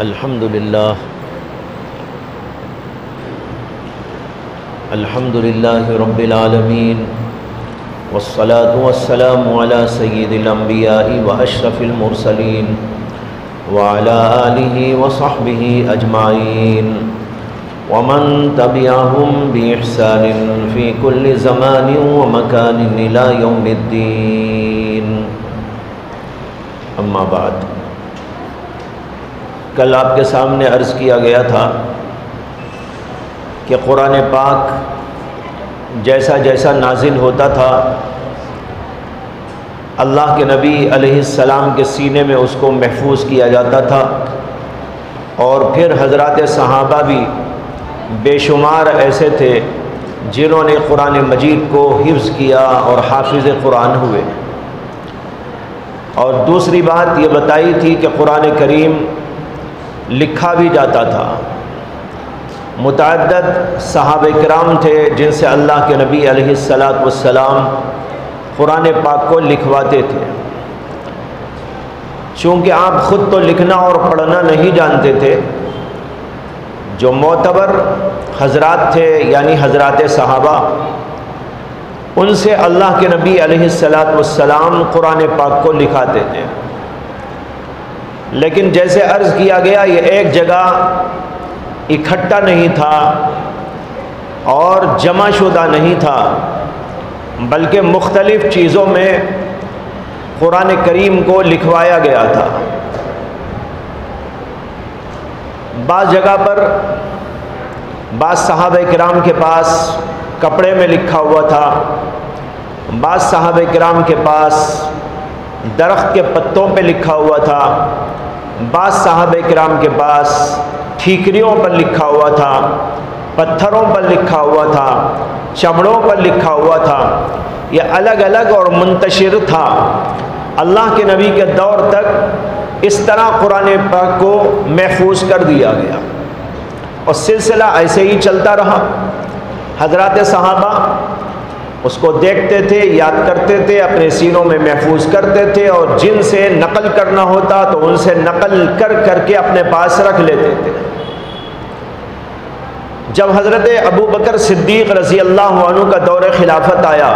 الحمد للہ رب العالمین والصلاة والسلام علی سید الانبیاء واشرف المرسلین وعلی آلہ وصحبہ اجمعین ومن تبعہم بإحسان فی کل زمان ومکان الی یوم الدین. اما بعد، کل آپ کے سامنے عرض کیا گیا تھا کہ قرآن پاک جیسا جیسا نازل ہوتا تھا اللہ کے نبی علیہ السلام کے سینے میں اس کو محفوظ کیا جاتا تھا، اور پھر حضرات صحابہ بھی بے شمار ایسے تھے جنہوں نے قرآن مجید کو حفظ کیا اور حافظ قرآن ہوئے. اور دوسری بات یہ بتائی تھی کہ قرآن کریم لکھا بھی جاتا تھا. متعدد صحابہ کرام تھے جن سے اللہ کے نبی علیہ السلام قرآن پاک کو لکھواتے تھے. چونکہ آپ خود تو لکھنا اور پڑھنا نہیں جانتے تھے، جو معتبر حضرات تھے یعنی حضرات صحابہ، ان سے اللہ کے نبی علیہ السلام قرآن پاک کو لکھاتے تھے. لیکن جیسے عرض کیا گیا، یہ ایک جگہ اکٹھا نہیں تھا اور جمع شدہ نہیں تھا، بلکہ مختلف چیزوں میں قرآن کریم کو لکھوایا گیا تھا. بعض جگہ پر بعض صحابہ کرام کے پاس کپڑے میں لکھا ہوا تھا، بعض صحابہ کرام کے پاس درخت کے پتوں پہ لکھا ہوا تھا، بعض صحابہ کرام کے پاس ٹھیکریوں پر لکھا ہوا تھا، پتھروں پر لکھا ہوا تھا، چمڑوں پر لکھا ہوا تھا. یہ الگ الگ اور منتشر تھا. اللہ کے نبی کے دور تک اس طرح قرآن پاک کو محفوظ کر دیا گیا اور سلسلہ ایسے ہی چلتا رہا. حضرات صحابہ اس کو دیکھتے تھے، یاد کرتے تھے، اپنے سینوں میں محفوظ کرتے تھے، اور جن سے نقل کرنا ہوتا تو ان سے نقل کر کر کے اپنے پاس رکھ لیتے تھے. جب حضرت ابو بکر صدیق رضی اللہ عنہ کا دور خلافت آیا،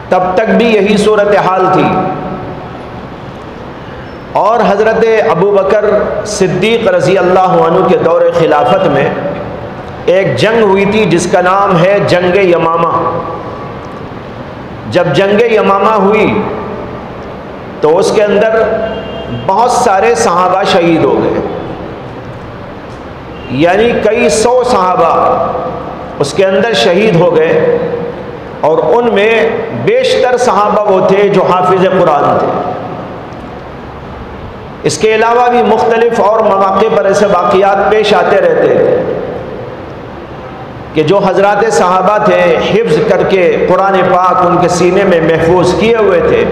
تب تک بھی یہی صورتحال تھی، اور حضرت ابو بکر صدیق رضی اللہ عنہ کے دور خلافت میں ایک جنگ ہوئی تھی جس کا نام ہے جنگ یمامہ. جب جنگ یمامہ ہوئی تو اس کے اندر بہت سارے صحابہ شہید ہو گئے، یعنی کئی سو صحابہ اس کے اندر شہید ہو گئے، اور ان میں بیشتر صحابہ وہ تھے جو حافظ قرآن تھے. اس کے علاوہ بھی مختلف اور مواقع پر ایسے واقعات پیش آتے رہتے تھے کہ جو حضرات صحابہ تھے حفظ کر کے قرآن پاک ان کے سینے میں محفوظ کیے ہوئے تھے،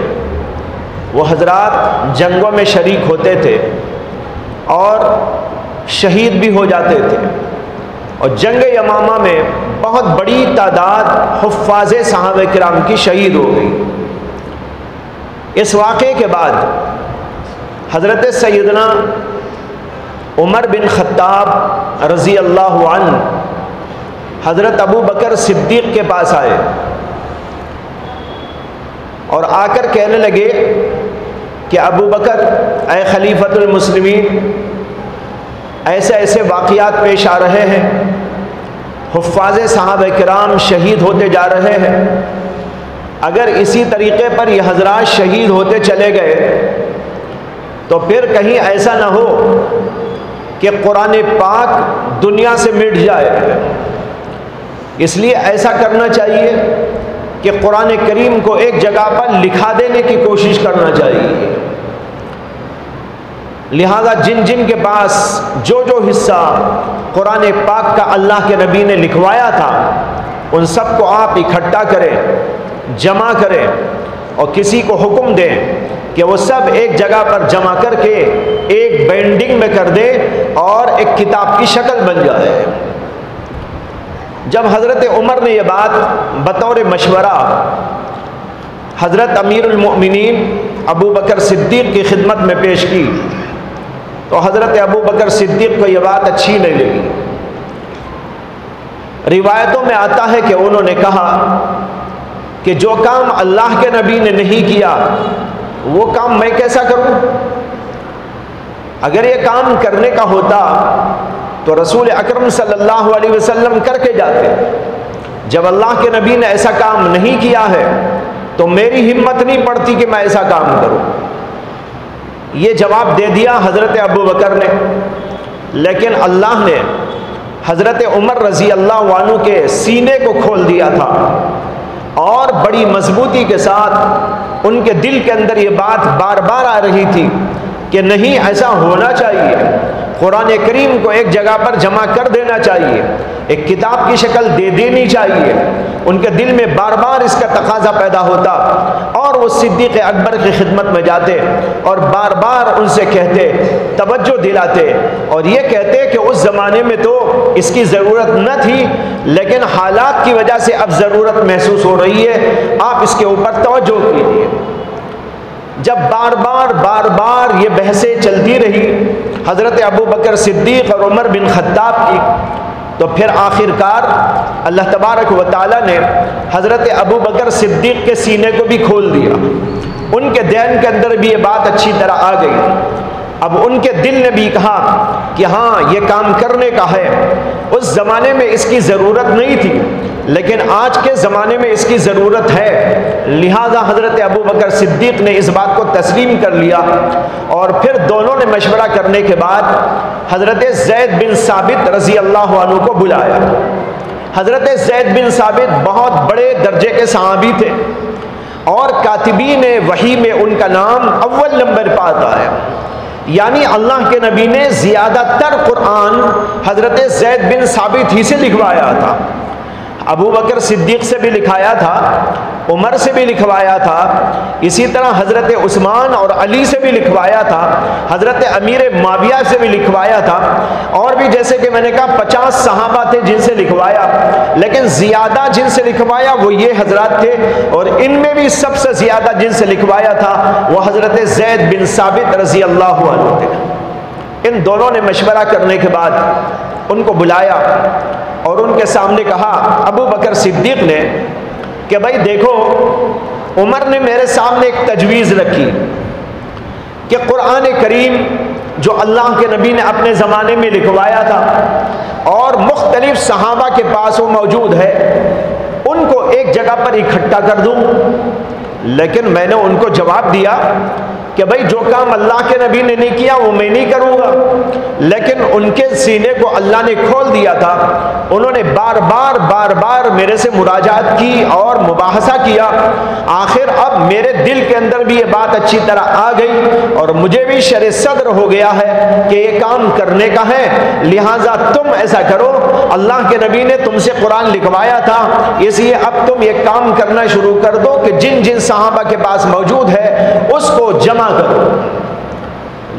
وہ حضرات جنگوں میں شریک ہوتے تھے اور شہید بھی ہو جاتے تھے. اور جنگ یمامہ میں بہت بڑی تعداد حفاظ صحابہ کرام کی شہید ہو گئی. اس واقعے کے بعد حضرت سیدنا عمر بن خطاب رضی اللہ عنہ حضرت ابو بکر صدیق کے پاس آئے اور آ کر کہنے لگے کہ ابو بکر اے خلیفۃ المسلمین، ایسے ایسے واقعات پیش آ رہے ہیں، حفاظ صحابہ کرام شہید ہوتے جا رہے ہیں. اگر اسی طریقے پر یہ حضرات شہید ہوتے چلے گئے تو پھر کہیں ایسا نہ ہو کہ قرآن پاک دنیا سے مٹ جائے. اس لیے ایسا کرنا چاہیے کہ قرآن کریم کو ایک جگہ پر لکھا دینے کی کوشش کرنا چاہیے. لہذا جن جن کے پاس جو جو حصہ قرآن پاک کا اللہ کے نبی نے لکھوایا تھا ان سب کو آپ اکٹھا کریں، جمع کریں، اور کسی کو حکم دیں کہ وہ سب ایک جگہ پر جمع کر کے ایک بینڈنگ میں کر دے اور ایک کتاب کی شکل بن جائے. جب حضرت عمر نے یہ بات بطور مشورہ حضرت امیر المؤمنین ابو بکر صدیق کی خدمت میں پیش کی تو حضرت ابو بکر صدیق کو یہ بات اچھی نہیں لگی۔ روایتوں میں آتا ہے کہ انہوں نے کہا کہ جو کام اللہ کے نبی نے نہیں کیا وہ کام میں کیسا کروں؟ اگر یہ کام کرنے کا ہوتا تو رسول اکرم صلی اللہ علیہ وسلم کر کے جاتے۔ جب اللہ کے نبی نے ایسا کام نہیں کیا ہے تو میری ہمت نہیں پڑتی کہ میں ایسا کام کروں۔ یہ جواب دے دیا حضرت ابو بکر نے، لیکن اللہ نے حضرت عمر رضی اللہ عنہ کے سینے کو کھول دیا تھا اور بڑی مضبوطی کے ساتھ ان کے دل کے اندر یہ بات بار بار آ رہی تھی کہ نہیں، ایسا ہونا چاہیے، قرآن کریم کو ایک جگہ پر جمع کر دینا چاہیے، ایک کتاب کی شکل دے دینی چاہیے۔ ان کے دل میں بار بار اس کا تقاضا پیدا ہوتا اور وہ صدیق اکبر کی خدمت میں جاتے اور بار بار ان سے کہتے، توجہ دلاتے اور یہ کہتے کہ اس زمانے میں تو اس کی ضرورت نہ تھی، لیکن حالات کی وجہ سے اب ضرورت محسوس ہو رہی ہے، آپ اس کے اوپر توجہ کیجیے۔ جب بار بار یہ بحثیں چلتی رہی حضرت ابو بکر صدیق اور عمر بن خطاب کی، تو پھر آخرکار اللہ تبارک و تعالیٰ نے حضرت ابو بکر صدیق کے سینے کو بھی کھول دیا۔ ان کے ذہن کے اندر بھی یہ بات اچھی طرح آ گئی۔ اب ان کے دل نے بھی کہا کہ ہاں یہ کام کرنے کا ہے، اس زمانے میں اس کی ضرورت نہیں تھی لیکن آج کے زمانے میں اس کی ضرورت ہے، لہذا حضرت ابو بکر صدیق نے اس بات کو تسلیم کر لیا اور پھر دونوں نے مشورہ کرنے کے بعد حضرت زید بن ثابت رضی اللہ عنہ کو بلایا۔ حضرت زید بن ثابت بہت بڑے درجے کے صحابی تھے اور کاتبین وحی میں ان کا نام اول نمبر پہ آتا ہے، یعنی اللہ کے نبی نے زیادہ تر قرآن حضرت زید بن ثابت ہی سے لکھوایا تھا۔ ابو بکر صدیق سے بھی لکھوایا تھا، عمر سے بھی لکھوایا تھا، اسی طرح حضرت عثمان اور علی سے بھی لکھوایا تھا، حضرت امیر معاویہ سے بھی لکھوایا تھا، اور بھی جیسے کہ میں نے کہا 50 صحابہ تھے جن سے لکھوایا، لیکن زیادہ جن سے لکھوایا وہ یہ حضرات تھے، اور ان میں بھی سب سے زیادہ جن سے لکھوایا تھا وہ حضرت زید بن ثابت رضی اللہ عنہ تھے۔ ان دونوں نے مشورہ کرنے کے بعد ان کو بلایا اور ان کے سامنے کہا ابو بکر صدیق نے کہ بھائی دیکھو، عمر نے میرے سامنے ایک تجویز رکھی کہ قرآن کریم جو اللہ کے نبی نے اپنے زمانے میں لکھوایا تھا اور مختلف صحابہ کے پاس وہ موجود ہے، ان کو ایک جگہ پر اکٹھا کر دوں، لیکن میں نے ان کو جواب دیا کہ بھائی جو کام اللہ کے نبی نے نہیں کیا وہ میں نہیں کروں گا، لیکن ان کے سینے کو اللہ نے کھول دیا تھا، انہوں نے بار بار میرے سے مراجعات کی اور مباحثہ کیا، آخر اب میرے دل کے اندر بھی یہ بات اچھی طرح آ گئی اور مجھے بھی شرح صدر ہو گیا ہے کہ یہ کام کرنے کا ہے، لہٰذا تم ایسا کرو، اللہ کے نبی نے تم سے قرآن لکھوایا تھا، اس لیے اب تم یہ کام کرنا شروع کر دو کہ جن جن صحابہ کے پاس موجود ہے اس کو جمع کرو۔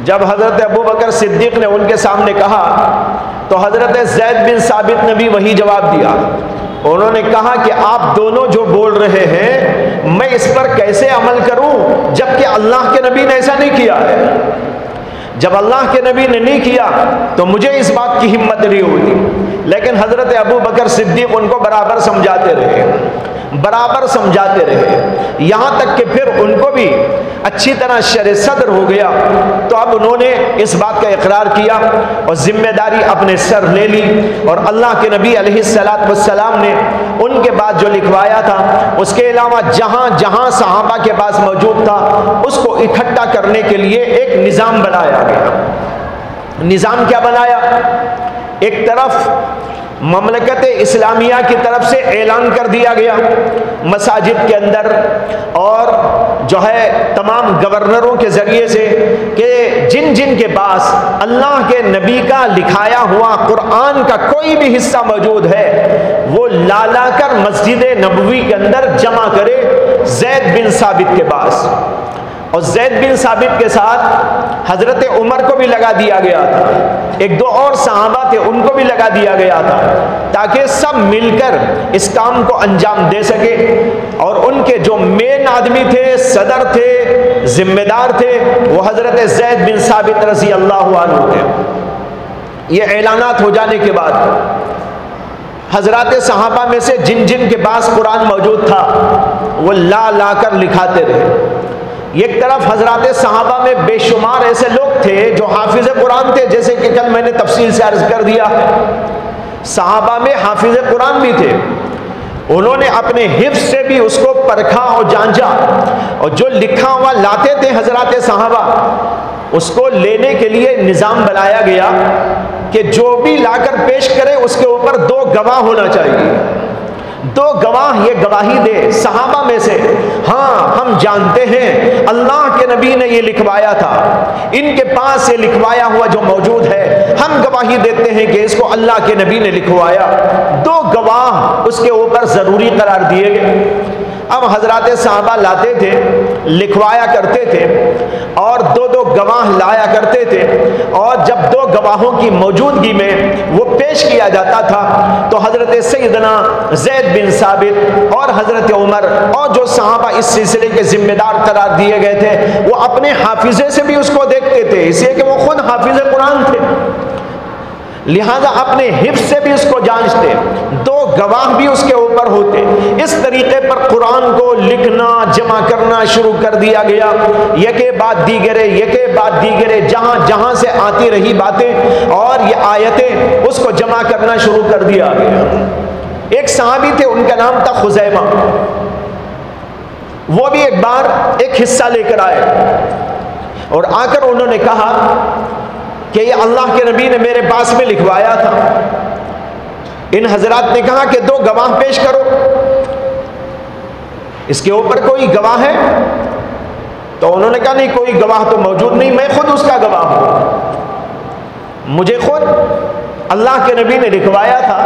جب حضرت ابو بکر صدیق نے ان کے سامنے کہا تو حضرت زید بن ثابت نے بھی وہی جواب دیا، انہوں نے کہا کہ آپ دونوں جو بول رہے ہیں میں اس پر کیسے عمل کروں جبکہ اللہ کے نبی نے ایسا نہیں کیا ہے، جب اللہ کے نبی نے نہیں کیا تو مجھے اس بات کی ہمت نہیں ہوتی، لیکن حضرت ابو بکر صدیق ان کو برابر سمجھاتے رہے، یہاں تک کہ پھر ان کو بھی اچھی طرح شرح صدر ہو گیا، تو اب انہوں نے اس بات کا اقرار کیا اور ذمہ داری اپنے سر لے لی، اور اللہ کے نبی علیہ السلام نے ان کے بعد جو لکھوایا تھا اس کے علاوہ جہاں جہاں صحابہ کے پاس موجود تھا اس کو اکٹھا کرنے کے لیے ایک نظام بنایا گیا۔ نظام کیا بنایا؟ ایک طرف مملکت اسلامیہ کی طرف سے اعلان کر دیا گیا مساجد کے اندر اور جو ہے تمام گورنروں کے ذریعے سے کہ جن جن کے پاس اللہ کے نبی کا لکھایا ہوا قرآن کا کوئی بھی حصہ موجود ہے وہ لا کر مسجد نبوی کے اندر جمع کرے زید بن ثابت کے پاس، اور زید بن ثابت کے ساتھ حضرت عمر کو بھی لگا دیا گیا تھا، ایک دو اور صحابہ تھے ان کو بھی لگا دیا گیا تھا، تاکہ سب مل کر اس کام کو انجام دے سکے، اور ان کے جو مین آدمی تھے، صدر تھے، ذمہ دار تھے وہ حضرت زید بن ثابت رضی اللہ عنہ تھے۔ یہ اعلانات ہو جانے کے بعد حضرات صحابہ میں سے جن جن کے پاس قرآن موجود تھا وہ لا کر لکھاتے رہے۔ ایک طرف حضرات صحابہ میں بے شمار ایسے لوگ تھے جو حافظ قرآن تھے، جیسے کہ کل میں نے تفصیل سے عرض کر دیا، صحابہ میں حافظ قرآن بھی تھے، انہوں نے اپنے حفظ سے بھی اس کو پرکھا اور جانچا، اور جو لکھا ہوا لاتے تھے حضرات صحابہ اس کو لینے کے لیے نظام بنایا گیا کہ جو بھی لا کر پیش کرے اس کے اوپر 2 گواہ ہونا چاہیے، 2 گواہ یہ گواہی دے صحابہ میں سے، ہاں ہم جانتے ہیں اللہ کے نبی نے یہ لکھوایا تھا، ان کے پاس یہ لکھوایا ہوا جو موجود ہے ہم گواہی دیتے ہیں کہ اس کو اللہ کے نبی نے لکھوایا۔ 2 گواہ اس کے اوپر ضروری قرار دیے گئے۔ اب حضرات صحابہ لاتے تھے، لکھوایا کرتے تھے اور 2 گواہ لایا کرتے تھے، اور جب 2 گواہوں کی موجودگی میں وہ پیش کیا جاتا تھا تو حضرت سیدنا زید بن ثابت اور حضرت عمر اور جو صحابہ اس سلسلے کے ذمہ دار قرار دیے گئے تھے وہ اپنے حافظے سے بھی اس کو دیکھتے تھے، اس لیے کہ وہ خود حافظ قرآن تھے، لہذا اپنے حفظ سے بھی اس کو جانچتے، 2 گواہ بھی اس کے اوپر ہوتے۔ اس طریقے پر قرآن کو لکھنا جمع کرنا شروع کر دیا گیا، یکے بعد دیگرے یکے بعد دیگرے، جہاں جہاں سے آتی رہی باتیں اور یہ آیتیں اس کو جمع کرنا شروع کر دیا گیا۔ ایک صحابی تھے، ان کا نام تھا خزیمہ، وہ بھی ایک بار ایک حصہ لے کر آئے اور آ کر انہوں نے کہا کہ یہ اللہ کے نبی نے میرے پاس میں لکھوایا تھا۔ ان حضرات نے کہا کہ 2 گواہ پیش کرو، اس کے اوپر کوئی گواہ ہے؟ تو انہوں نے کہا نہیں، کوئی گواہ تو موجود نہیں، میں خود اس کا گواہ ہوں، مجھے خود اللہ کے نبی نے لکھوایا تھا،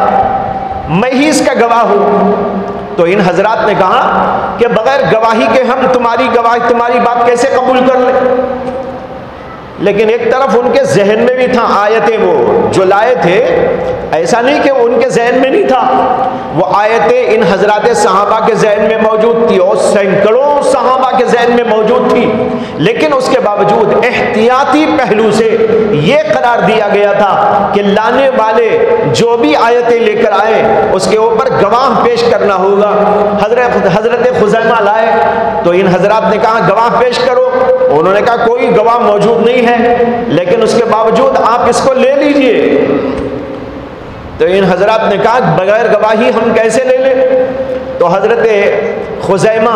میں ہی اس کا گواہ ہوں۔ تو ان حضرات نے کہا کہ بغیر گواہی کے ہم تمہاری بات کیسے قبول کر لیں؟ لیکن ایک طرف ان کے ذہن میں بھی تھا آیتیں، وہ جو لائے تھے ایسا نہیں کہ ان کے ذہن میں نہیں تھا، وہ آیتیں ان حضرات صحابہ کے ذہن میں موجود تھی اور سینکڑوں صحابہ کے ذہن میں موجود تھی، لیکن اس کے باوجود احتیاطی پہلو سے یہ قرار دیا گیا تھا کہ لانے والے جو بھی آیتیں لے کر آئے اس کے اوپر گواہ پیش کرنا ہوگا۔ حضرت خزیمہ لائے تو ان حضرات نے کہا گواہ پیش کرو، انہوں نے کہا کوئی گواہ موجود نہیں ہے، لیکن اس کے باوجود آپ اس کو لے لیجئے۔ تو ان حضرات نے کہا بغیر گواہی ہم کیسے لے لیں؟ تو حضرت خزیمہ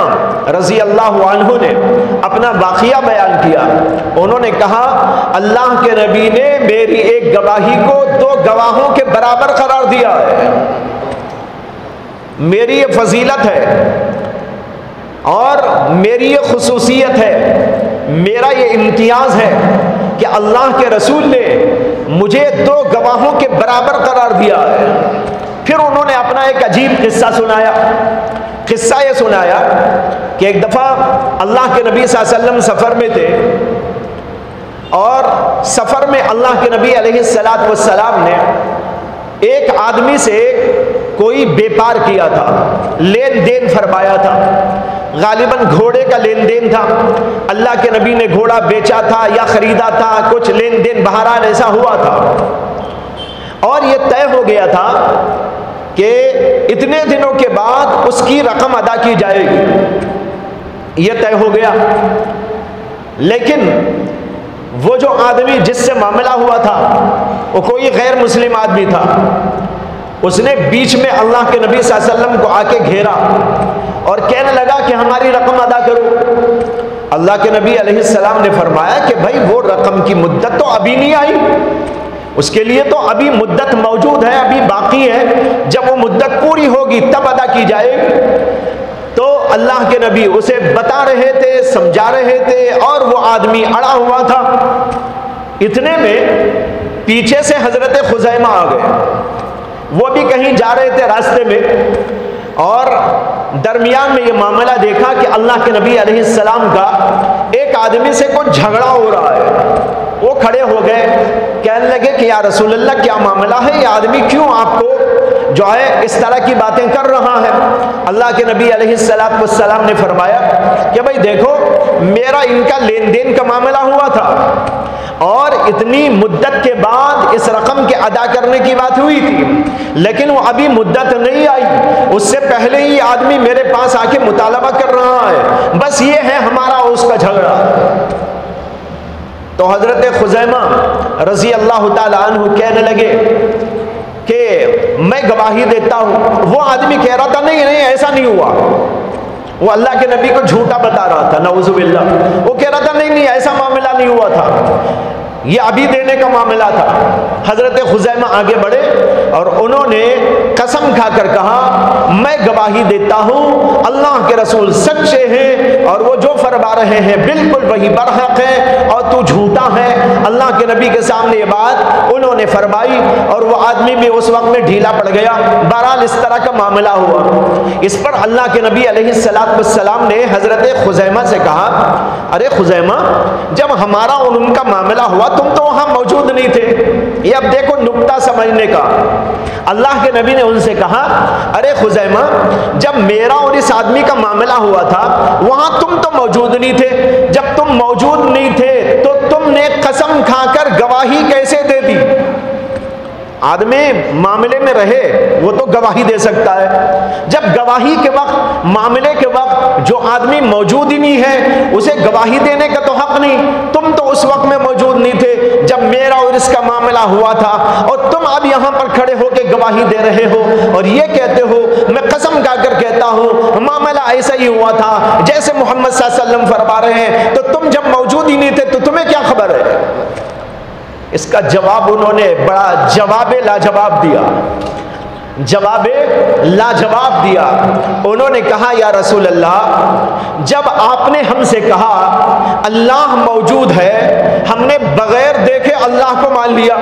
رضی اللہ عنہ نے اپنا واقعہ بیان کیا، انہوں نے کہا اللہ کے نبی نے میری ایک گواہی کو 2 گواہوں کے برابر قرار دیا ہے، میری یہ فضیلت ہے اور میری یہ خصوصیت ہے، میرا یہ امتیاز ہے کہ اللہ کے رسول نے مجھے 2 گواہوں کے برابر قرار دیا ہے۔ پھر انہوں نے اپنا ایک عجیب قصہ سنایا۔ قصہ یہ سنایا کہ ایک دفعہ اللہ کے نبی صلی اللہ علیہ وسلم سفر میں تھے، اور سفر میں اللہ کے نبی علیہ السلام نے ایک آدمی سے کوئی بیپار کیا تھا، لین دین فرمایا تھا، غالباً گھوڑے کا لین دین تھا، اللہ کے نبی نے گھوڑا بیچا تھا یا خریدا تھا، کچھ لین دین بہرحال ایسا ہوا تھا، اور یہ طے ہو گیا تھا کہ اتنے دنوں کے بعد اس کی رقم ادا کی جائے گی، یہ طے ہو گیا۔ لیکن وہ جو آدمی جس سے معاملہ ہوا تھا وہ کوئی غیر مسلم آدمی تھا، اس نے بیچ میں اللہ کے نبی صلی اللہ علیہ وسلم کو آ کے گھیرا اور کہنے لگا کہ ہماری رقم ادا کرو۔ اللہ کے نبی علیہ السلام نے فرمایا کہ بھائی وہ رقم کی مدت تو ابھی نہیں آئی، اس کے لیے تو ابھی مدت موجود ہے، ابھی باقی ہے، جب وہ مدت پوری ہوگی تب ادا کی جائے گی۔ تو اللہ کے نبی اسے بتا رہے تھے، سمجھا رہے تھے، اور وہ آدمی اڑا ہوا تھا۔ اتنے میں پیچھے سے حضرت خزیمہ آ گئے، وہ بھی کہیں جا رہے تھے راستے میں، اور درمیان میں یہ معاملہ دیکھا کہ اللہ کے نبی علیہ السلام کا ایک آدمی سے کوئی جھگڑا ہو رہا ہے۔ وہ کھڑے ہو گئے، کہنے لگے کہ یا رسول اللہ کیا معاملہ ہے، یہ آدمی کیوں آپ کو جو ہے اس طرح کی باتیں کر رہا ہے؟ اللہ کے نبی علیہ السلام نے فرمایا کہ بھائی دیکھو میرا ان کا لین دین کا معاملہ ہوا تھا اور اتنی مدت کے بعد اس رقم کے ادا کرنے کی بات ہوئی تھی، لیکن وہ ابھی مدت نہیں آئی، اس سے پہلے ہی آدمی میرے پاس آ کے مطالبہ کر رہا ہے، بس یہ ہے ہمارا اور اس کا جھگڑا۔ تو حضرت خزیمہ رضی اللہ تعالی عنہ کہنے لگے کہ میں گواہی دیتا ہوں۔ وہ آدمی کہہ رہا تھا نہیں نہیں ایسا نہیں ہوا، وہ اللہ کے نبی کو جھوٹا بتا رہا تھا، نعوذ باللہ۔ وہ کہہ رہا تھا نہیں نہیں ایسا معاملہ نہیں ہوا تھا، یہ ابھی دینے کا معاملہ تھا۔ حضرت خزیمہ آگے بڑھے اور انہوں نے قسم کھا کر کہا میں گواہی دیتا ہوں اللہ کے رسول سچے ہیں اور وہ جو فرما رہے ہیں بالکل وہی برحق ہے اور تو جھوٹا ہے۔ اللہ کے نبی کے سامنے یہ بات انہوں نے فرمائی اور وہ آدمی بھی اس وقت میں ڈھیلا پڑ گیا۔ بہرحال اس طرح کا معاملہ ہوا۔ اس پر اللہ کے نبی علیہ السلام نے حضرت خزیمہ سے کہا ارے خزیمہ جب ہمارا اور ان کا معاملہ ہوا تم تو وہاں موجود نہیں تھے۔ یہ اب دیکھو نکتہ سمجھنے کا۔ اللہ کے نبی نے ان سے کہا ارے خزیمہ جب میرا اور اس آدمی کا معاملہ ہوا تھا وہاں تم تو موجود نہیں تھے، جب تم موجود نہیں تھے تو تم نے قسم کھا کر گواہی کیسے دے دی؟ آدمی معاملے میں رہے وہ تو گواہی دے سکتا ہے، جب گواہی کے وقت معاملے کے وقت جو آدمی موجود ہی نہیں ہے اسے گواہی دینے کا تو حق نہیں۔ تم تو اس وقت میں موجود نہیں تھے جب میرا اور اس کا معاملہ ہوا تھا اور تم اب یہاں پر کھڑے ہو کے گواہی دے رہے ہو اور یہ کہتے ہو میں قسم کھا کر کہتا ہوں معاملہ ایسا ہی ہوا تھا جیسے محمد صلی اللہ علیہ وسلم فرما رہے ہیں، تو تم جب موجود ہی نہیں تھے تو تمہیں کیا خبر ہے؟ اس کا جواب انہوں نے بڑا جواب لاجواب دیا، جواب لاجواب دیا۔ انہوں نے کہا یا رسول اللہ جب آپ نے ہم سے کہا اللہ موجود ہے ہم نے بغیر دیکھے اللہ کو مان لیا،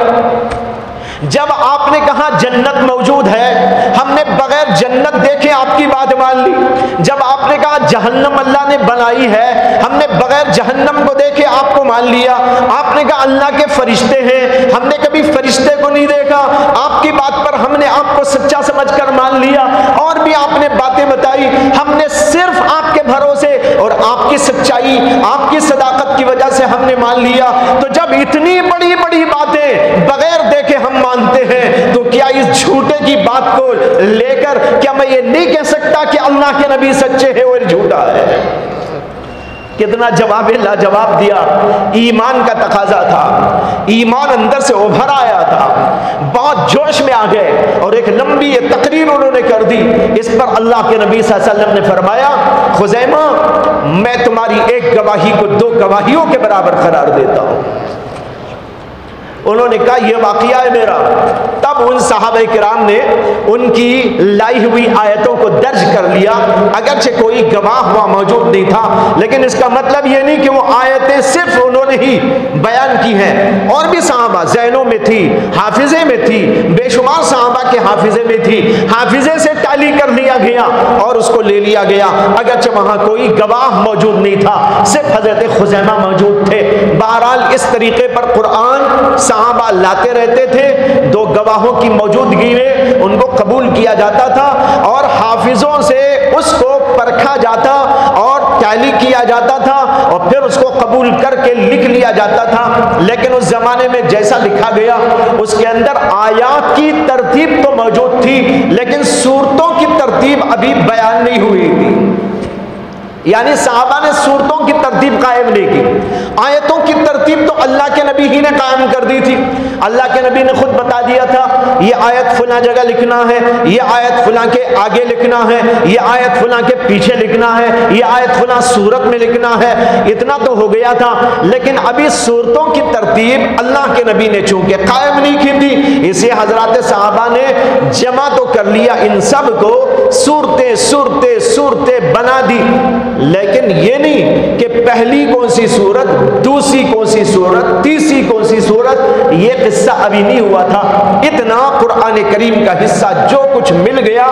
جب آپ نے کہا جنت موجود ہے ہم نے بغیر جنت دیکھے آپ کی بات مان لی، جب آپ نے کہا جہنم اللہ نے بنائی ہے ہم نے بغیر جہنم کو دیکھے آپ کو مان لیا، آپ نے کہا اللہ کے فرشتے ہیں ہم نے کبھی فرشتے کو نہیں دیکھا، آپ کی بات پر ہم نے آپ کو سچا سمجھ کر مان لیا، اور بھی آپ نے باتیں بتائی ہم نے صرف آپ کے بھروسے اور آپ کی سچائی آپ کی صداقت کی وجہ سے ہم نے مان لیا۔ تو جب اتنی بڑی بڑی باتیں بغیر دیکھے ہم مانتے ہیں تو کیا اس جھوٹے کی بات کو لے کر کیا میں یہ نہیں کہہ سکتا کہ اللہ کے نبی سچے ہیں اور جھوٹا ہے؟ کتنا جواب لاجواب دیا۔ ایمان کا تقاضا تھا، ایمان اندر سے ابھر آیا تھا، بہت جوش میں آ گئے اور ایک لمبی یہ تقریر انہوں نے کر دی۔ اس پر اللہ کے نبی صلی اللہ علیہ وسلم نے فرمایا خزیمہ میں تمہاری ایک گواہی کو دو گواہیوں کے برابر قرار دیتا ہوں۔ انہوں نے کہا یہ واقعہ ہے میرا۔ تب ان صحابہ کرام نے ان کی لائی ہوئی آیتوں کو درج کر لیا، اگرچہ کوئی گواہ ہوا موجود نہیں تھا، لیکن اس کا مطلب یہ نہیں کہ وہ آیتیں صرف انہوں نے ہی بیان کی ہیں، اور بھی صحابہ ذہنوں میں تھی، حافظے میں تھی، بے شمار صحابہ کے حافظے میں تھی، حافظے سے ٹالی کر لیا گیا اور اس کو لے لیا گیا، اگرچہ وہاں کوئی گواہ موجود نہیں تھا، صرف حضرت خزیمہ موجود تھے۔ بہرحال اس طریقے پر قرآن صحابہ لاتے رہتے تھے، دو گواہوں کی موجودگی میں ان کو قبول کیا جاتا تھا اور حافظوں سے اس کو پرکھا جاتا اور ٹیلی کیا جاتا تھا اور پھر اس کو قبول کر کے لکھ لیا جاتا تھا۔ لیکن اس زمانے میں جیسا لکھا گیا اس کے اندر آیات کی ترتیب تو موجود تھی لیکن صورتوں کی ترتیب ابھی بیان نہیں ہوئی تھی، یعنی صحابہ نے صورتوں کی ترتیب قائم نہیں کی، آیتوں کی ترتیب تو اللہ کے نبی ہی نے قائم کر دی تھی۔ اللہ کے نبی نے خود بتا دیا تھا یہ آیت فلاں جگہ لکھنا ہے، یہ آیت فلاں کے آگے لکھنا ہے، یہ آیت فلاں کے پیچھے لکھنا ہے، یہ آیت فلاں صورت میں لکھنا ہے، اتنا تو ہو گیا تھا۔ لیکن ابھی صورتوں کی ترتیب اللہ کے نبی نے چونکہ قائم نہیں کی تھی، اسی حضرات صحابہ نے جمع تو کر لیا ان سب کو، صورتیں صورتیں صورتیں بنا دی، لیکن یہ نہیں کہ پہلی کون سی صورت، دوسری کون سی صورت، تیسری کون سی صورت، یہ قصہ ابھی نہیں ہوا تھا۔ اتنا قرآن کریم کا حصہ جو کچھ مل گیا،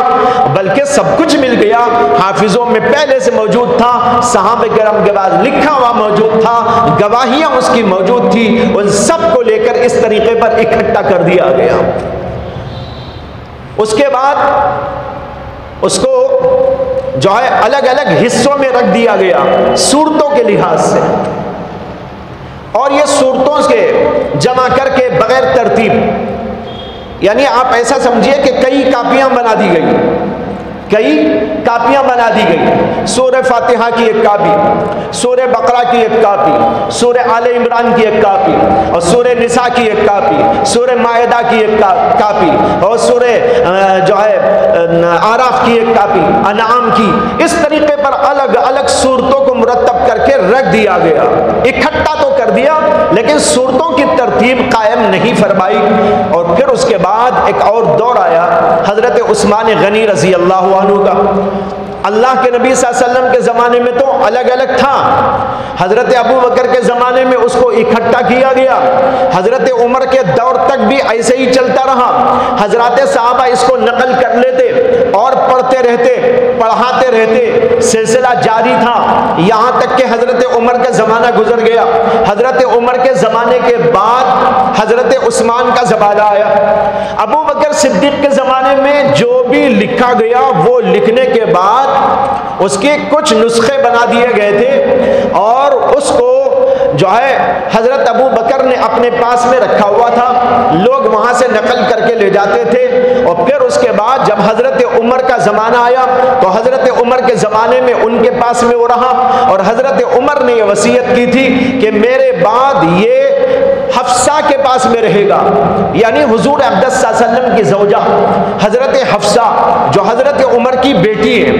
بلکہ سب کچھ مل گیا، حافظوں میں پہلے سے موجود تھا، صحابہ کرام کے بعد لکھا ہوا موجود تھا، گواہیاں اس کی موجود تھی، ان سب کو لے کر اس طریقے پر اکٹھا کر دیا گیا۔ اس کے بعد اس کو جو ہے الگ الگ حصوں میں رکھ دیا گیا صورتوں کے لحاظ سے، اور یہ صورتوں سے جمع کر کے بغیر ترتیب، یعنی آپ ایسا سمجھیے کہ کئی کاپیاں بنا دی گئی، کئی کاپیاں بنا دی گئی، سورہ فاتحہ کی ایک کاپی، سورہ بقرہ کی ایک کاپی، سورہ آل عمران کی ایک کاپی، اور سورہ نساء کی ایک کاپی، سورہ مائدہ کی ایک کاپی، اور سورہ جو ہے اعراف کی ایک کاپی، انعام کی، اس طریقے پر الگ الگ صورتوں کو مرتب کر کے رکھ دیا گیا، اکٹھا تو کر دیا لیکن صورتوں کی ترتیب قائم نہیں فرمائی۔ اور پھر اس کے بعد ایک اور دور آیا حضرت عثمان غنی رضی اللہ عنہ کا۔ اللہ کے نبی صلی اللہ علیہ وسلم کے زمانے میں تو الگ الگ تھا، حضرت ابو بکر کے زمانے میں اس کو اکٹھا کیا گیا، حضرت عمر کے دور تک بھی ایسے ہی چلتا رہا، حضرات صحابہ اس کو نقل کر لیتے اور پڑھتے رہتے، پڑھاتے رہتے، سلسلہ جاری تھا، یہاں تک کہ حضرت عمر کا زمانہ گزر گیا۔ حضرت عمر کے زمانے کے بعد حضرت عثمان کا زمانہ آیا۔ ابو بکر صدیق کے زمانے میں جو بھی لکھا گیا وہ لکھنے کے بعد اس کے کچھ نسخے بنا دیے گئے تھے، اور اس کو جو ہے حضرت ابو بکر نے اپنے پاس میں رکھا ہوا تھا، لوگ وہاں سے نقل کر کے لے جاتے تھے۔ اور پھر اس کے بعد جب حضرت عمر کا زمانہ آیا تو حضرت عمر کے زمانے میں ان کے پاس میں وہ رہا، اور حضرت عمر نے یہ وصیت کی تھی کہ میرے بعد یہ حفصہ کے پاس میں رہے گا، یعنی حضور اقدس صلی اللہ علیہ وسلم کی زوجہ حضرت حفصہ جو حضرت عمر کی بیٹی ہے،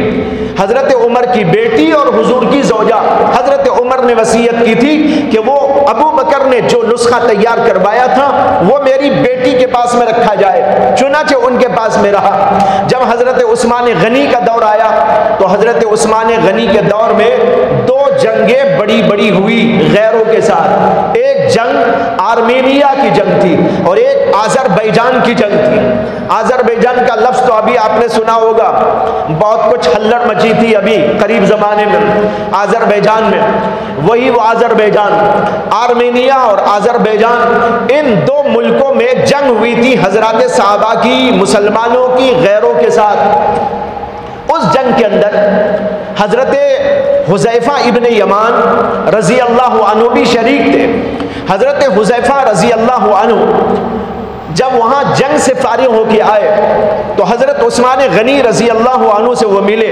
حضرت عمر کی بیٹی اور حضور کی زوجہ، حضرت عمر نے وصیت کی تھی کہ وہ ابو بکر نے جو نسخہ تیار کروایا تھا وہ میری بیٹی کے پاس میں رکھا جائے، چنانچہ ان کے پاس میں رہا۔ جب حضرت عثمان غنی کا دور آیا تو حضرت عثمان غنی کے دور میں دو جنگیں بڑی بڑی ہوئی غیروں کے ساتھ، ایک جنگ آرمینیا کی جنگ تھی اور ایک آذربائیجان کی جنگ تھی۔ آذربائیجان کا لفظ تو ابھی آپ نے سنا ہوگا، بہت کچھ ہلڑ مچی تھی ابھی قریب زمانے میں آذربائیجان میں، وہی وہ آذربائیجان، آرمینیا اور آذربائیجان، ان دو ملکوں میں جنگ ہوئی تھی حضرات صحابہ کی، مسلمانوں کی غیروں کے ساتھ۔ اس جنگ کے اندر حضرت حذیفہ ابن یمان رضی اللہ عنہ بھی شریک تھے۔ حضرت حذیفہ رضی اللہ عنہ جب وہاں جنگ سے فارغ ہو کے آئے تو حضرت عثمان غنی رضی اللہ عنہ سے وہ ملے،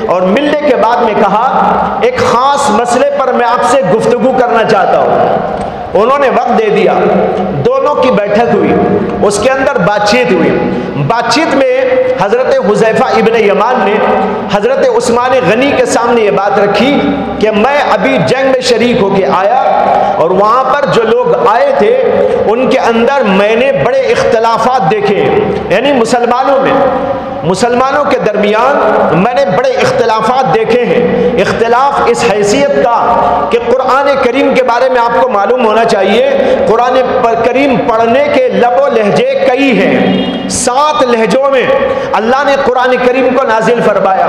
اور ملنے کے بعد میں کہا ایک خاص مسئلے پر میں آپ سے گفتگو کرنا چاہتا ہوں۔ انہوں نے وقت دے دیا، دونوں کی بیٹھک ہوئی، اس کے اندر بات چیت ہوئی۔ بات چیت میں حضرت حذیفہ ابن یمان نے حضرت عثمان غنی کے سامنے یہ بات رکھی کہ میں ابھی جنگ میں شریک ہو کے آیا، اور وہاں پر جو لوگ آئے تھے ان کے اندر میں نے بڑے اختلافات دیکھے، یعنی مسلمانوں کے درمیان میں نے بڑے اختلافات دیکھے ہیں۔ اختلاف اس حیثیت کا کہ قرآن کریم کے بارے میں آپ کو معلوم ہونا چاہیے، قرآن کریم پڑھنے کے لب و لہجے کئی ہیں، 7 لہجوں میں اللہ نے قرآن کریم کو نازل فرمایا،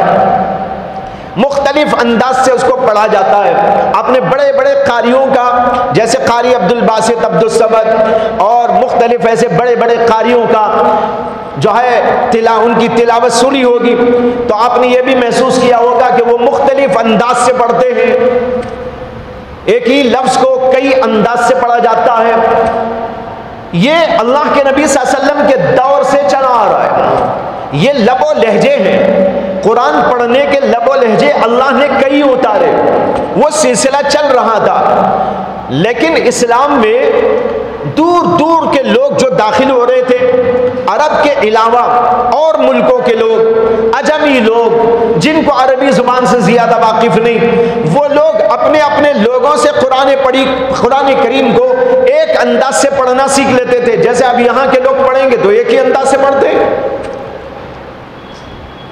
مختلف انداز سے اس کو پڑھا جاتا ہے۔ اپنے بڑے بڑے قاریوں کا، جیسے قاری عبد الباسط، عبد الصمد اور مختلف ایسے بڑے بڑے قاریوں کا جو ہے ان کی تلاوت سنی ہوگی تو آپ نے یہ بھی محسوس کیا ہوگا کہ وہ مختلف انداز سے پڑھتے ہیں، ایک ہی لفظ کو کئی انداز سے پڑھا جاتا ہے۔ یہ اللہ کے نبی صلی اللہ علیہ وسلم کے دور سے چلا آ رہا ہے، یہ لب و لہجے ہیں، قرآن پڑھنے کے لب و لہجے اللہ نے کئی اتارے، وہ سلسلہ چل رہا تھا۔ لیکن اسلام میں دور دور کے لوگ جو داخل ہو رہے تھے، عرب کے علاوہ اور ملکوں کے لوگ، عجمی لوگ جن کو عربی زبان سے زیادہ واقف نہیں، وہ لوگ اپنے اپنے لوگوں سے قرآن کریم کو ایک انداز سے پڑھنا سیکھ لیتے تھے۔ جیسے اب یہاں کے لوگ پڑھیں گے تو ایک ہی انداز سے پڑھتے ہیں،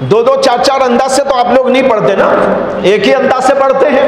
2 4 انداز سے تو آپ لوگ نہیں پڑھتے نا، ایک ہی انداز سے پڑھتے ہیں۔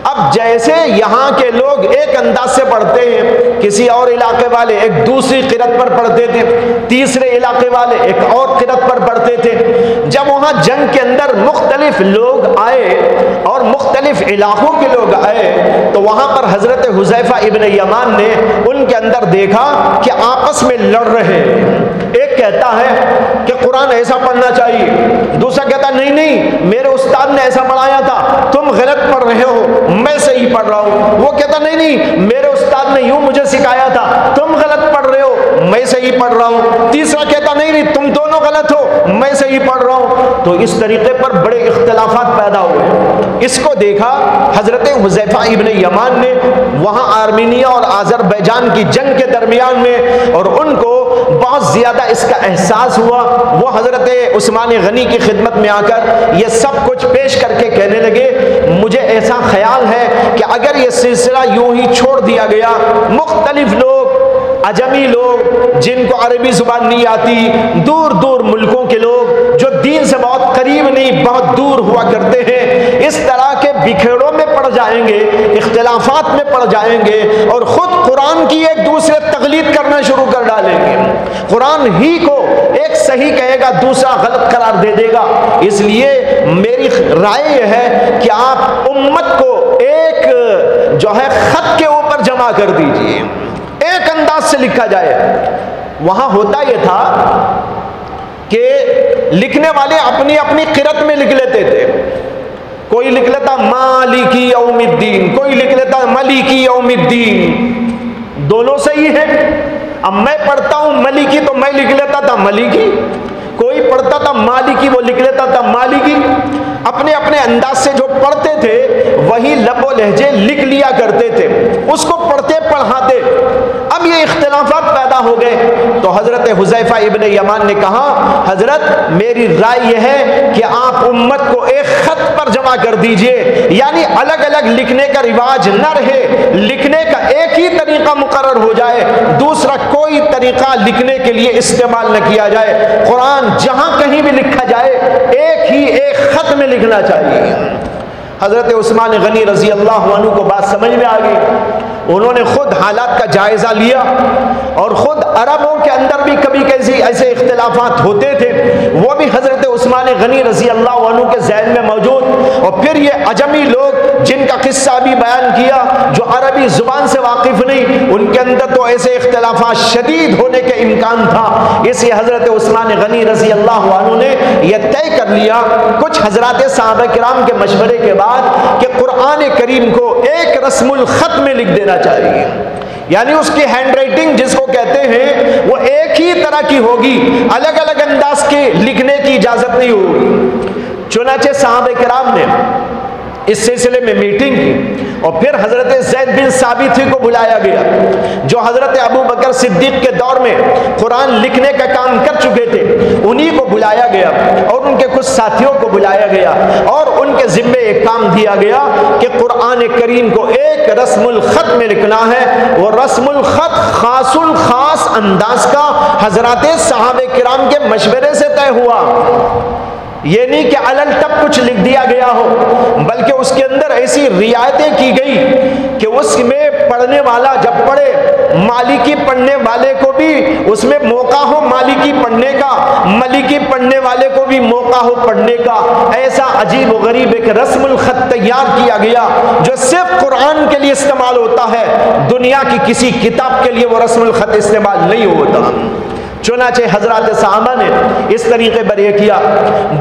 اب جیسے یہاں کے لوگ ایک انداز سے پڑھتے ہیں، کسی اور علاقے والے ایک دوسری قرأت پر پڑھتے تھے، تیسرے علاقے والے ایک اور قرأت پر پڑھتے تھے۔ جب وہاں جنگ کے اندر مختلف لوگ آئے اور مختلف علاقوں کے لوگ آئے تو وہاں پر حضرت حذیفہ ابن یمان نے ان کے اندر دیکھا کہ آپس میں لڑ رہے ہیں۔ ایک کہتا ہے کہ قرآن ایسا پڑھنا چاہیے، دوسرا کہتا ہے نہیں، میرے استاد نے ایسا پڑھایا تھا، تم غلط پڑھ رہے ہو، میں صحیح پڑھ رہا ہوں۔ وہ کہتا نہیں میرے استاد نے یوں مجھے سکھایا تھا، تم غلط پڑھ رہے ہو، میں صحیح پڑھ رہا ہوں۔ تیسرا کہتا نہیں تم دونوں غلط ہو، میں صحیح پڑھ رہا ہوں۔ تو اس طریقے پر بڑے اختلافات پیدا ہوئے۔ اس کو دیکھا حضرت حذیفہ ابن یمان نے وہاں آرمینیا اور آذربائیجان کی جنگ کے درمیان میں، اور ان کو بہت زیادہ اس کا احساس ہوا۔ وہ حضرت عثمان غنی کی خدمت میں آ کر یہ سب کچھ پیش کر کے کہنے لگے مجھے ایسا خیال ہے کہ اگر یہ سلسلہ یوں ہی چھوڑ دیا گیا، مختلف لوگ، عجمی لوگ جن کو عربی زبان نہیں آتی، دور دور ملکوں کے لوگ جو دین سے بہت قریب نہیں بہت دور ہوا کرتے ہیں، اس طرح کے بکھیڑوں میں پڑ جائیں گے، اختلافات میں پڑ جائیں گے، اور خود قرآن کی ایک دوسرے تقلید کرنا شروع کر ڈالیں گے۔ قرآن ہی کو ایک صحیح کہے گا، دوسرا غلط قرار دے دے گا۔ اس لیے میری رائے یہ ہے کہ آپ امت کو ایک جو ہے خط کے اوپر جمع کر دیجئے، ایک انداز سے لکھا جائے۔ وہاں ہوتا یہ تھا کہ لکھنے والے اپنی اپنی قرت میں لکھ لیتے تھے۔ کوئی لکھ لیتا مالکی یوم الدین، کوئی لکھ لیتا ملیکی یوم الدین، دونوں صحیح ہیں۔ اب میں پڑھتا ہوں ملیکی تو میں لکھ لیتا تھا ملیکی، کوئی پڑھتا تھا مالکی وہ لکھ لیتا تھا مالکی۔ اپنے اپنے انداز سے جو پڑھتے تھے وہی لب و لہجے لکھ لیا کرتے تھے، اس کو پڑھتے پڑھاتے۔ اب یہ اختلافات پیدا ہو گئے تو حضرت حذیفہ ابن یمان نے کہا حضرت میری رائے یہ ہے کہ آپ امت کو ایک خط پر جمع کر دیجئے، یعنی الگ الگ لکھنے کا رواج نہ رہے، لکھنے کا ایک ہی طریقہ مقرر ہو جائے، دوسرا کوئی طریقہ لکھنے کے لیے استعمال نہ کیا جائے۔ قرآن جہاں کہیں بھی لکھا جائے ایک ہی ایک خط میں لکھنا چاہیے۔ حضرت عثمان غنی رضی اللہ عنہ کو بات سمجھ میں آ گئی، انہوں نے خود حالات کا جائزہ لیا، اور خود عربوں کے اندر بھی کبھی کیسی ایسے اختلافات ہوتے تھے، وہ بھی حضرت عثمان غنی رضی اللہ عنہ کے ذہن میں موجود، اور پھر یہ عجمی لوگ جن کا قصہ بھی بیان کیا جو عربی زبان سے واقف نہیں، ان کے اندر تو ایسے اختلافات شدید ہونے کے امکان تھا۔ اس لیے حضرت عثمان غنی رضی اللہ عنہ نے یہ طے کر لیا کچھ حضرات صحابہ کرام کے مشورے کے بعد کہ قرآن کریم کو ایک رسم الخط میں لکھ دینا چاہیے، یعنی اس کی ہینڈ رائٹنگ جس کو کہتے ہیں وہ ایک ہی طرح کی ہوگی، الگ الگ انداز کے لکھنے کی اجازت نہیں ہوگی۔ چنانچہ صحابہ کرام نے اس سلسلے میں میٹنگ کی، اور پھر حضرت زید بن ثابت کو بلایا گیا جو حضرت ابو بکر صدیق کے دور میں قرآن لکھنے کا کام کر چکے تھے، انہی کو بلایا گیا اور ان کے کچھ ساتھیوں کو بلایا گیا، اور ان کے ذمے ایک کام دیا گیا کہ قرآن کریم کو ایک رسم الخط میں لکھنا ہے۔ وہ رسم الخط خاص الخاص انداز کا حضرات صحابہ کرام کے مشورے سے طے ہوا، یہ نہیں کہ علل تب کچھ لکھ دیا گیا ہو، بلکہ اس کے اندر ایسی رعایتیں کی گئی کہ اس میں پڑھنے والا جب پڑھے، مالکی پڑھنے والے کو بھی اس میں موقع ہو مالکی پڑھنے کا، ملکی پڑھنے والے کو بھی موقع ہو پڑھنے کا۔ ایسا عجیب و غریب ایک رسم الخط تیار کیا گیا جو صرف قرآن کے لیے استعمال ہوتا ہے، دنیا کی کسی کتاب کے لیے وہ رسم الخط استعمال نہیں ہوتا۔ چنانچہ حضرات صحابہ نے اس طریقے پر یہ کیا۔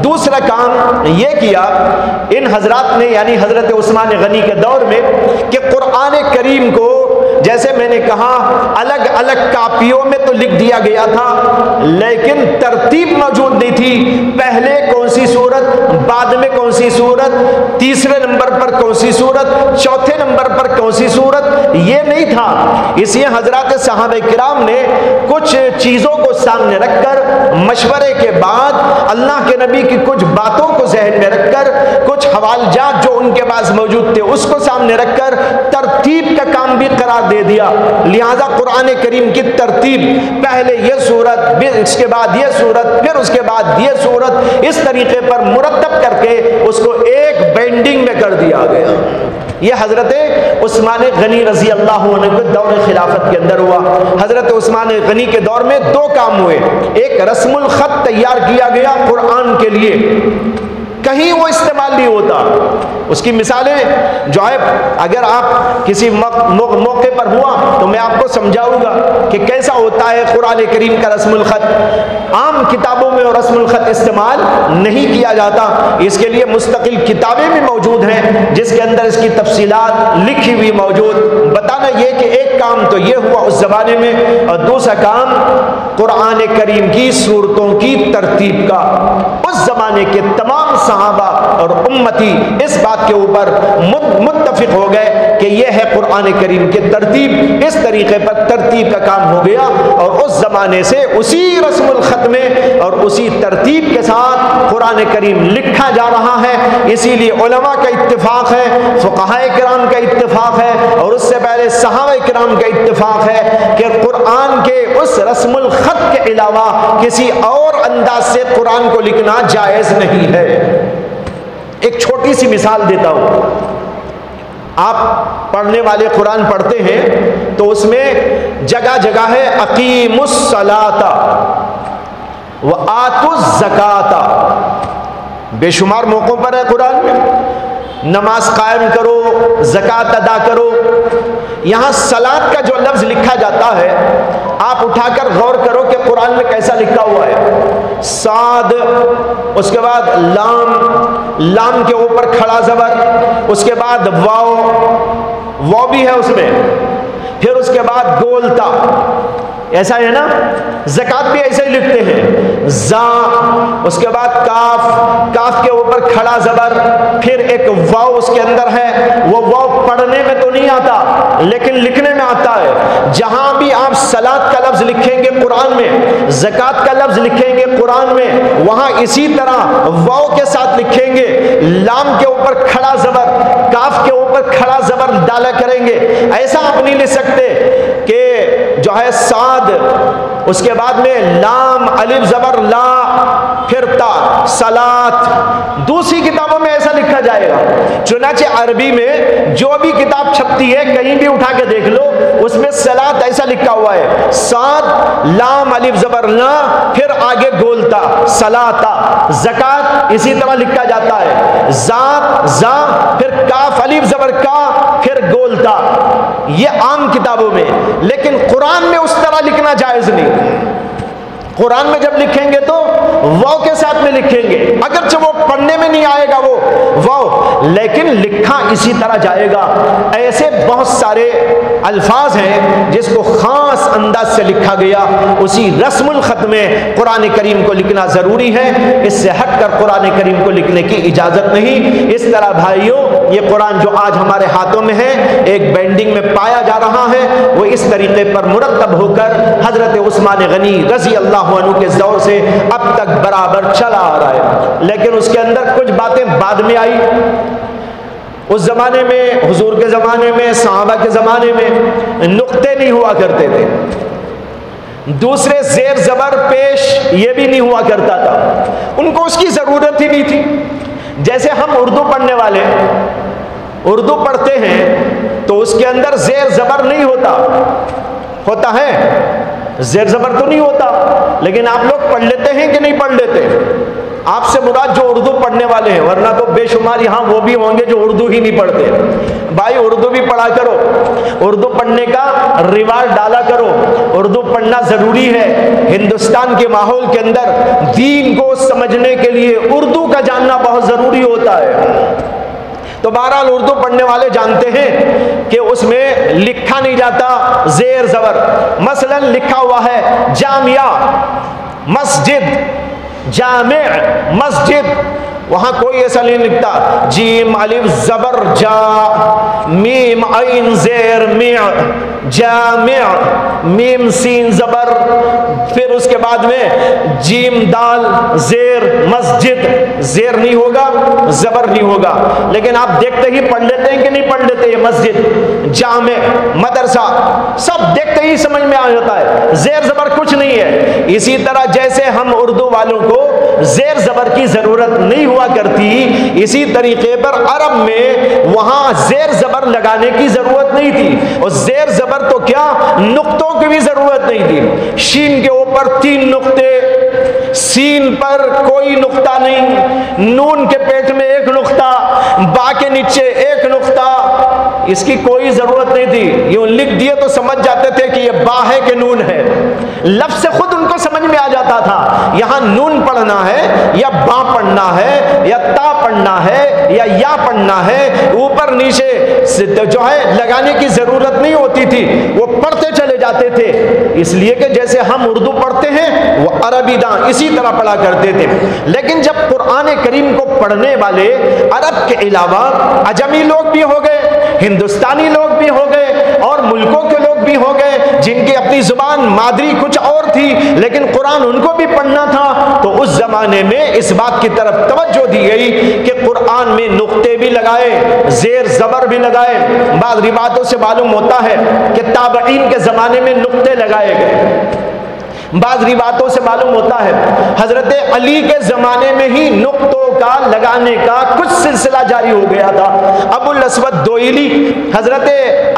دوسرا کام یہ کیا ان حضرات نے، یعنی حضرت عثمان غنی کے دور میں، کہ قرآن کریم کو جیسے میں نے کہا الگ الگ کاپیوں میں تو لکھ دیا گیا تھا، لیکن ترتیب موجود نہیں تھی، پہلے کون سی سورت، بعد میں کون سی سورت، تیسرے نمبر پر کون سی سورت، چوتھے نمبر پر کون سی سورت، یہ نہیں تھا۔ اس لیے حضرات صحابہ کرام نے کچھ چیزوں کو سامنے رکھ کر، مشورے کے بعد اللہ کے نبی کی کچھ باتوں کو ذہن میں رکھ کر، کچھ حوالہ جات جو ان کے پاس موجود تھے اس کو سامنے رکھ کر ترتیب کا کام بھی قرار دے دیا۔ لہذا قرآن کریم کی ترتیب پہلے یہ سورت، پھر اس کے بعد یہ سورت، پھر اس کے بعد یہ سورت، اس طریقے پر مرتب کر کے اس کو ایک بینڈنگ میں کر دیا گیا۔ یہ حضرت عثمان غنی رضی اللہ عنہ کے دور خلافت کے اندر ہوا۔ حضرت عثمان غنی کے دور میں دو کام ہوئے، ایک رسم الخط تیار کیا گیا قرآن کے لیے، کہیں وہ استعمال نہیں ہوتا۔ اس کی مثالیں جو ہے اگر آپ کسی موقع پر ہوا تو میں آپ کو سمجھاؤں گا کہ کیسا ہوتا ہے قرآن کریم کا رسم الخط۔ عام کتابوں میں اور رسم الخط استعمال نہیں کیا جاتا، اس کے لیے مستقل کتابیں بھی موجود ہیں جس کے اندر اس کی تفصیلات لکھی ہوئی موجود۔ بتانا یہ کہ ایک کام تو یہ ہوا اس زمانے میں، اور دوسرا کام قرآن کریم کی سورتوں کی ترتیب کا۔ اس زمانے کے تمام صحابہ اور امتی اس بات کے اوپر متفق ہو گئے کہ یہ ہے قرآن کریم کی ترتیب، اس طریقے پر ترتیب کا کام ہو گیا، اور اس زمانے سے اسی رسم الخط میں اور اسی ترتیب کے ساتھ قرآن کریم لکھا جا رہا ہے۔ اسی لیے علماء کا اتفاق ہے، فقہائے کرام کا اتفاق ہے، اور اس سے پہلے صحابہ کرام کا اتفاق ہے کہ قرآن کے اس رسم الخط کے علاوہ کسی اور انداز سے قرآن کو لکھنا جائز نہیں ہے۔ ایک چھوٹی سی مثال دیتا ہوں، آپ پڑھنے والے قرآن پڑھتے ہیں تو اس میں جگہ جگہ ہے اقیموا الصلاۃ وآتوا الزکاۃ، بے شمار موقعوں پر ہے قرآن میں نماز قائم کرو، زکوٰۃ ادا کرو۔ یہاں صلاۃ کا جو لفظ لکھا جاتا ہے آپ اٹھا کر غور کرو کہ قرآن میں کیسا لکھا ہوا ہے۔ صاد، اس کے بعد لام، لام کے اوپر کھڑا زبر، اس کے بعد واو، واو بھی ہے اس میں، پھر اس کے بعد گول تا، ایسا ہے نا۔ زکوٰۃ بھی ایسے ہی لکھتے ہیں، زا، اس کے بعد کاف، کاف کے اوپر کھڑا زبر، پھر ایک واو اس کے اندر ہے، وہ واو پڑھنے میں تو نہیں آتا لیکن لکھنے میں آتا ہے۔ جہاں بھی آپ صلاۃ کا لفظ لکھیں گے قرآن میں، زکوٰۃ کا لفظ لکھیں گے قرآن میں، وہاں اسی طرح واو کے ساتھ لکھیں گے، لام کے اوپر کھڑا زبر، کاف کے اوپر کھڑا زبر ڈالا کریں گے۔ ایسا آپ نہیں لکھ سکتے کہ جو ہے صاد، اس کے بعد میں لام، الف زبر لا، پھر تا، صلاۃ۔ دوسری کتابوں میں ایسا لکھا جائے گا، چنانچہ عربی میں جو بھی کتاب چھپتی ہے کہیں بھی اٹھا کے دیکھ لو اس میں صلاۃ ایسا لکھا ہوا ہے، صاد، لام، الف زبر لا، پھر آگے گولتا، صلاۃ۔ زکوٰۃ اسی طرح لکھا جاتا ہے، ذات، زا، پھر کاف، الف زبر کا، پھر گولتا۔ یہ عام کتابوں میں، لیکن قرآن میں اس طرح لکھنا جائز نہیں۔ قرآن میں جب لکھیں گے تو واو کے ساتھ میں لکھیں گے، اگرچہ وہ پڑھنے میں نہیں آئے گا وہ واو، لیکن لکھا اسی طرح جائے گا۔ ایسے بہت سارے الفاظ ہیں جس کو خاص انداز سے لکھا گیا، اسی رسم الخط میں قرآن کریم کو لکھنا ضروری ہے، اس سے ہٹ کر قرآن کریم کو لکھنے کی اجازت نہیں۔ اس طرح بھائیوں یہ قرآن جو آج ہمارے ہاتھوں میں ہے ایک بینڈنگ میں پایا جا رہا ہے، وہ اس طریقے پر مرتب ہو کر حضرت عثمان غنی رضی اللہ عنہ کے دور سے اب تک برابر چلا آ رہا ہے، لیکن اس کے اندر کچھ باتیں بعد میں آئی۔ اس زمانے میں، حضور کے زمانے میں، صحابہ کے زمانے میں نقطے نہیں ہوا کرتے تھے، دوسرے زیر زبر پیش یہ بھی نہیں ہوا کرتا تھا، ان کو اس کی ضرورت ہی نہیں تھی۔ جیسے ہم اردو پڑھنے والے اردو پڑھتے ہیں تو اس کے اندر زیر زبر نہیں ہوتا ہے، زیر زبر تو نہیں ہوتا، لیکن آپ لوگ پڑھ لیتے ہیں کہ نہیں پڑھ لیتے؟ آپ سے مراد جو اردو پڑھنے والے ہیں، ورنہ تو بے شمار یہاں وہ بھی ہوں گے جو اردو ہی نہیں پڑھتے۔ بھائی اردو بھی پڑھا کرو، اردو پڑھنے کا رواج ڈالا کرو، اردو پڑھنا ضروری ہے۔ ہندوستان کے ماحول کے اندر دین کو سمجھنے کے لیے اردو کا جاننا بہت ضروری ہوتا ہے۔ تو بہرحال اردو پڑھنے والے جانتے ہیں کہ اس میں لکھا نہیں جاتا زیر زبر۔ مثلا لکھا ہوا ہے جامعہ مسجد، جامع مسجد، وہاں کوئی ایسا نہیں لکھتا جیم الف زبر جا، میم عین زیر میع، جامع، میم سین زبر، پھر اس کے بعد میں جیم دال زیر، مسجد، زیر نہیں ہوگا، زبر نہیں ہوگا، لیکن آپ دیکھتے ہی پڑھ لیتے ہیں کہ نہیں پڑھ لیتے؟ یہ مسجد، جامع، مدرسہ، سب دیکھتے ہی سمجھ میں آ جاتا ہے، زیر زبر کچھ نہیں ہے۔ اسی طرح جیسے ہم اردو والوں کو زیر زبر کی ضرورت نہیں ہوا کرتی، اسی طریقے پر عرب میں وہاں زیر زبر لگانے کی ضرورت نہیں تھی، اور زیر زبر تو کیا نقطوں کی بھی ضرورت نہیں تھی۔ شین کے اوپر 3 نقطے، سین پر کوئی نقطہ نہیں، نون کے پیٹ میں ایک نقطہ، با کے نیچے ایک نقطہ، اس کی کوئی ضرورت نہیں تھی، یوں لکھ دیے تو سمجھ جاتے تھے کہ یہ با ہے کہ نون ہے، لفظ سے خود ان کو سمجھ میں آ جاتا تھا یہاں نون پڑھنا ہے یا با پڑھنا ہے یا تا پڑھنا ہے یا پڑھنا ہے، اوپر نیچے جو ہے لگانے کی ضرورت نہیں ہوتی تھی، وہ پڑھتے چلے جاتے تھے، اس لیے کہ جیسے ہم اردو پڑھتے ہیں وہ عربی داں اسی طرح پڑھا کرتے تھے۔ لیکن جب قرآن کریم کو پڑھنے والے عرب کے علاوہ عجمی لوگ بھی ہو گئے، ہندوستانی لوگ بھی ہو گئے اور ملکوں کے لوگ بھی ہو گئے جن کی اپنی زبان مادری کچھ اور تھی لیکن قرآن ان کو بھی پڑھنا تھا، تو اس زمانے میں اس بات کی طرف توجہ دی گئی کہ قرآن میں نقطے بھی لگائے، زیر زبر بھی لگائے۔ بعض روایتوں سے معلوم ہوتا ہے کہ تابعین کے زمانے میں نقطے لگائے گئے، بعض روایتوں سے معلوم ہوتا ہے حضرت علی کے زمانے میں ہی نقطوں کا لگانے کا کچھ سلسلہ جاری ہو گیا تھا۔ ابو الاسود دوئلی حضرت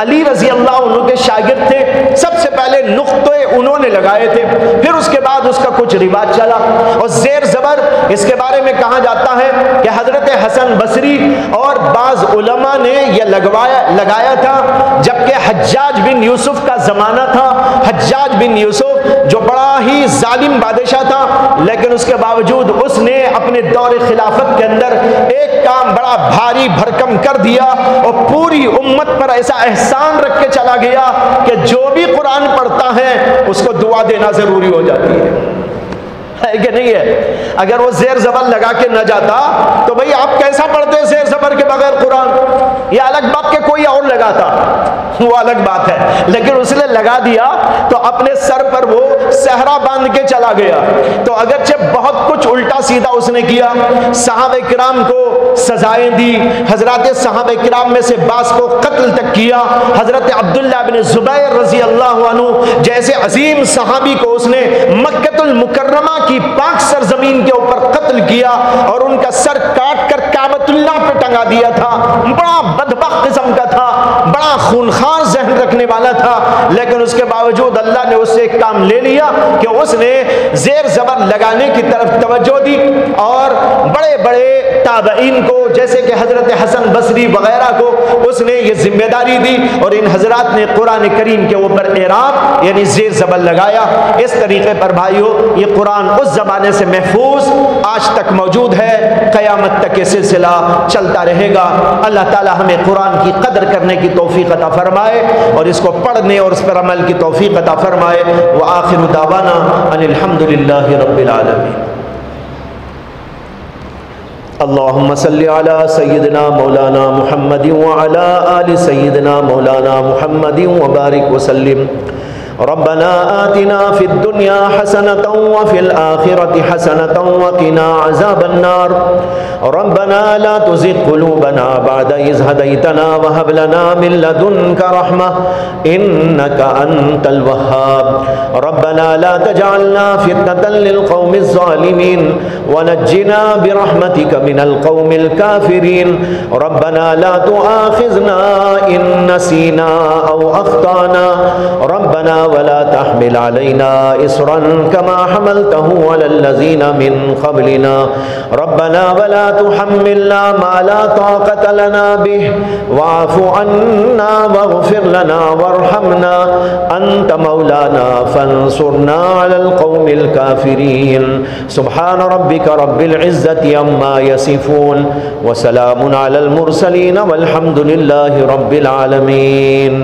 علی رضی اللہ عنہ کے شاگرد تھے، سب سے پہلے نقطے انہوں نے لگائے تھے، پھر اس کے بعد اس کا کچھ رواج چلا۔ اور زیر زبر اس کے بارے میں کہا جاتا ہے کہ حضرت حسن بصری اور بعض علماء نے یہ لگایا تھا جبکہ حجاج بن یوسف کا زمانہ تھا۔ حجاج بن یوسف جو بڑا ہی ظالم بادشاہ تھا، لیکن اس کے باوجود اس نے اپنے دور خلافت کے اندر ایک کام بڑا بھاری بھرکم کر دیا اور پوری امت پر ایسا احسان رکھ کے چلا گیا کہ جو بھی قرآن پڑھتا ہے اس کو دعا دینا ضروری ہو جاتی ہے کہ نہیں ہے؟ اگر وہ زیر زبر لگا کے نہ جاتا تو بھئی آپ کیسا پڑھتے زیر زبر کے بغیر قرآن؟ یہ الگ بات کہ کوئی اور لگاتا، وہ الگ بات ہے، لیکن اس نے لگا دیا تو اپنے سر پر وہ صحرا باندھ کے چلا گیا۔ تو اگرچہ بہت کچھ الٹا سیدھا اس نے کیا، صحابہ کرام کو سزائیں دی، حضرات صحابہ کرام میں سے بعض کو قتل تک کیا۔ حضرت عبداللہ بن زبیر رضی اللہ عنہ جیسے عظیم صحابی کو اس نے مکہ المکرمہ کی پاک سرزمین کے اوپر قتل کیا اور ان کا سر کاٹ کر کعبۃ اللہ پہ ٹنگا دیا تھا۔ بڑا بدبخت قسم کا تھا، بڑا خونخوار ذہن رکھنے والا تھا، لیکن اس کے باوجود اللہ نے اس سے ایک کام لے لیا کہ اس نے زیر زبر لگانے کی طرف توجہ دی اور بڑے بڑے تابعین کو جیسے کہ حضرت حسن بصری وغیرہ کو اس نے یہ ذمہ داری دی اور ان حضرات نے قرآن کریم کے اوپر اعراب یعنی زیر زبر لگایا۔ اس طریقے پر بھائیو یہ قرآن اس زمانے سے محفوظ آج تک موجود ہے، قیامت تک یہ سلسلہ چلتا رہے گا۔ اللہ تعالی ہمیں قرآن کی قدر کرنے کی توفیق عطا فرمائے اور اس کو پڑھنے اور اس پر عمل کی توفیق عطا فرمائے۔ وآخر دعوانا ان الحمد للہ رب العالمین۔ اللہم صلی علی سیدنا مولانا محمد وعلی آل سیدنا مولانا محمد وبارک وسلم۔ ربنا آتنا في الدنيا حسنة وفي الآخرة حسنة وقنا عذاب النار ربنا لا تزغ قلوبنا بعد إذ هديتنا وهب لنا من لدنك رحمة إنك أنت الوهاب ربنا لا تجعلنا فتنة للقوم الظالمين ونجنا برحمتك من القوم الكافرين ربنا لا تؤاخذنا إن نسينا أو أخطأنا ربنا ولا تحمل علينا إصرا كما حملته على الذين من قبلنا ربنا ولا تحملنا ما لا طاقة لنا به واعف عنا واغفر لنا وارحمنا أنت مولانا فانصرنا على القوم الكافرين سبحان ربك رب العزة عما يصفون وسلام على المرسلين والحمد لله رب العالمين۔